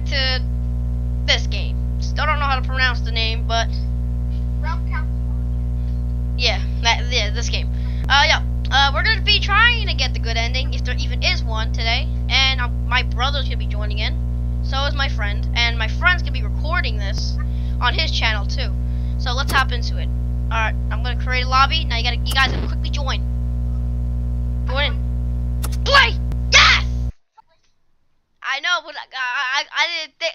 to this game. Still don't know how to pronounce the name, but yeah, this game. We're gonna be trying to get the good ending, if there even is one today. And my brother's gonna be joining in. So is my friend, and my friend's gonna be recording this on his channel too. So let's hop into it. All right, I'm gonna create a lobby. Now you guys gotta quickly join. Join in. Play. Yes. I know, but I didn't think.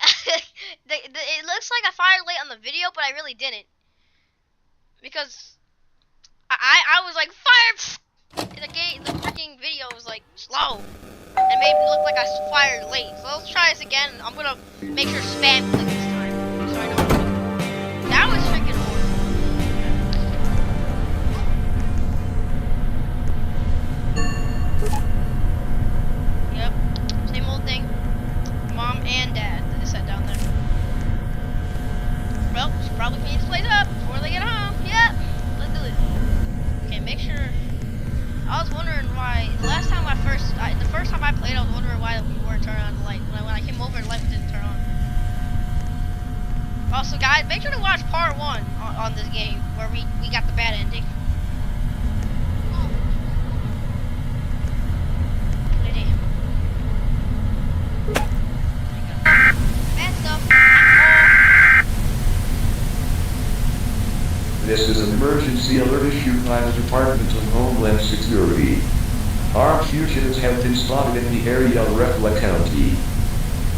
It looks like I fired late on the video, but I really didn't, because I was like fire. The freaking video was like slow. It made me look like I fired late. So let's try this again. I'm gonna make sure spam click this time, so I know what to do. That was freaking horrible. Yep, same old thing. Mom and Dad they sat down there. Well, should probably clean this place up before they get home. Yep, let's do it. Okay, make sure. I was wondering why the first time I played, I was wondering why we weren't turning on the light. When I came over, the light didn't turn on. Also, guys, make sure to watch part 1 on this game where we got the bad ending. Bad stuff. This is an emergency alert issued by the Department of Homeland Security. Armed fugitives have been spotted in the area of Repleh County.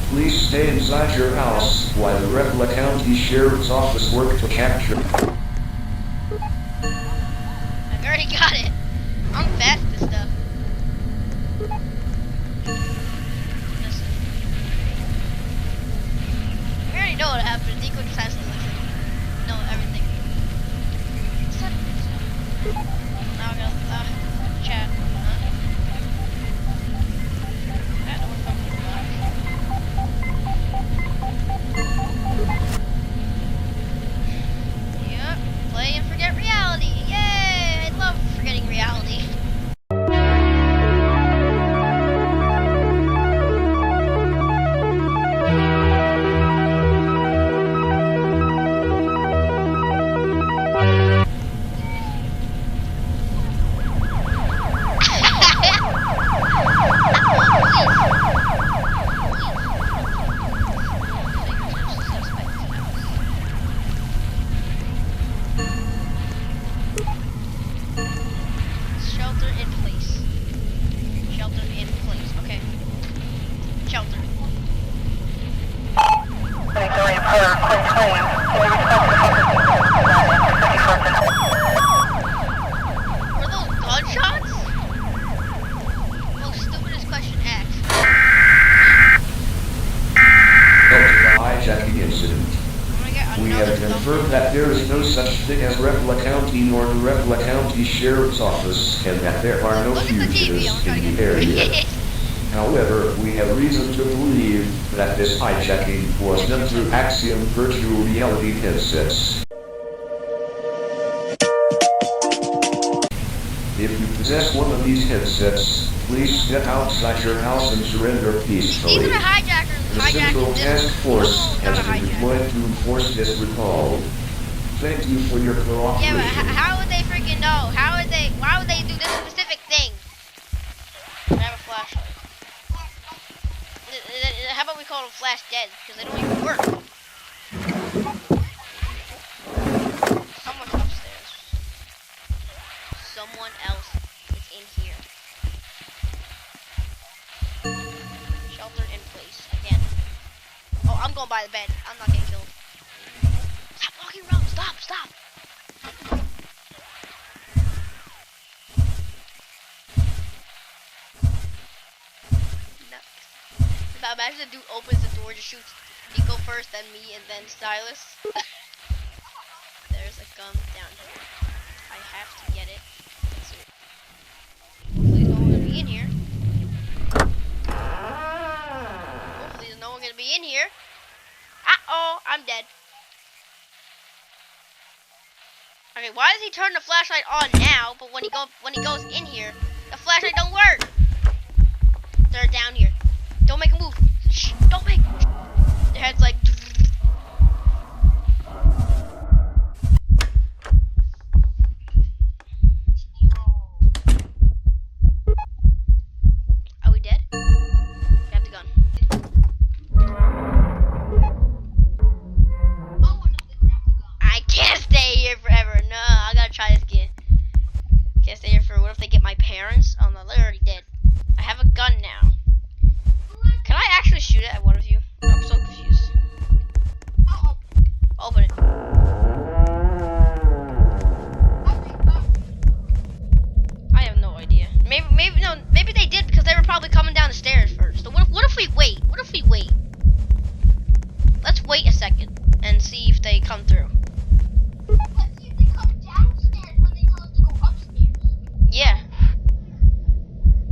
Please stay inside your house while the Repleh County Sheriff's Office work to capture. I've already got it. I'm fast at this stuff. Listen. We already know what happened. Nico just has to listen. Know everything. Now I gotta chat. Yep, play and forget reality. Yay! I love forgetting reality. That there is no such thing as Repleh County nor the Repleh County Sheriff's Office, and that there are no fugitives in the area. However, we have reason to believe that this hijacking was done through Axiom virtual reality headsets. If you possess one of these headsets, please step outside your house and surrender peacefully. These are hijackers. The Central Task Force has been deployed to enforce this recall. Thank you for your cooperation. Yeah, but how would they freaking know? Why would they do this specific thing? I have a flashlight. How about we call them flash dead? Because they don't even work. Someone's upstairs. Someone else is in here. Shelter in place again. Oh, I'm going by the bed. I'm not getting killed. Stop walking around. Stop. No. Imagine the dude opens the door, just shoots Nico first, then me, and then Stylus. There's a gun down here. I have to get it. Let's see. Hopefully there's no one gonna be in here. Hopefully there's no one gonna be in here. Uh-oh, I'm dead. Okay, why does he turn the flashlight on now, but when he goes in here, the flashlight don't work? They're down here. Don't make a move. Shh, don't make. Their head's like. Are we dead? Grab the gun. I can't stay here forever. No, I gotta try this again. Can't stay here for. What if they get my parents? Oh no, they're already dead. I have a gun now. Can I actually shoot it at one of you? I'm so confused. Open it. I have no idea. Maybe they did because they were probably coming down the stairs first. So what if we wait? What if we wait? Let's wait a second and see if they come through. Let's see if they come downstairs when they tell us to go upstairs. Yeah.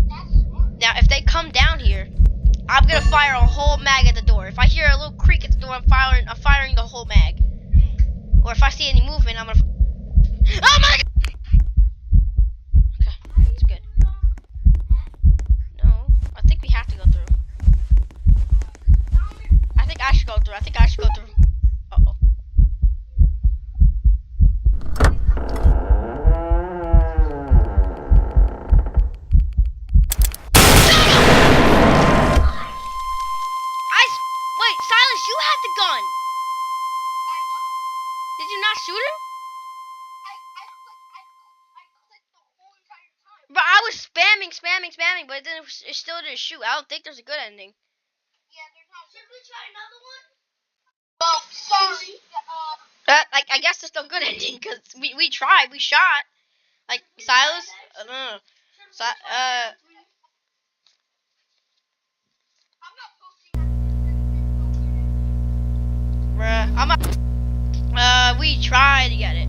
That's smart. Now if they come down here, I'm gonna fire a whole mag at the door. If I hear a little creak at the door, I'm firing the whole mag. Or if I see any movement, I'm gonna. Oh my God! Okay, it's good. No, I think we have to go through. I think I should go through. Uh-oh. Wait, Silas, you had the gun. I know. Did you not shoot him? I clicked the whole entire time. But I was spamming, but it still didn't shoot. I don't think there's a good ending. Yeah, there's not. Should we try another one? Well, sorry. I guess there's no good ending because we tried, we shot. Like Silas, I'm not posting that. we tried to get it.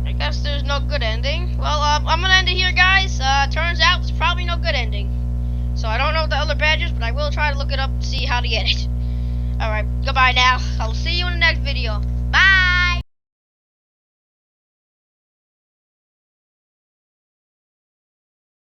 I guess there's no good ending. Well, I'm gonna end it here, guys. Turns out there's probably no good ending. So I don't know the other badges, but I will try to look it up to see how to get it. Alright, goodbye now. I'll see you in the next video. Bye!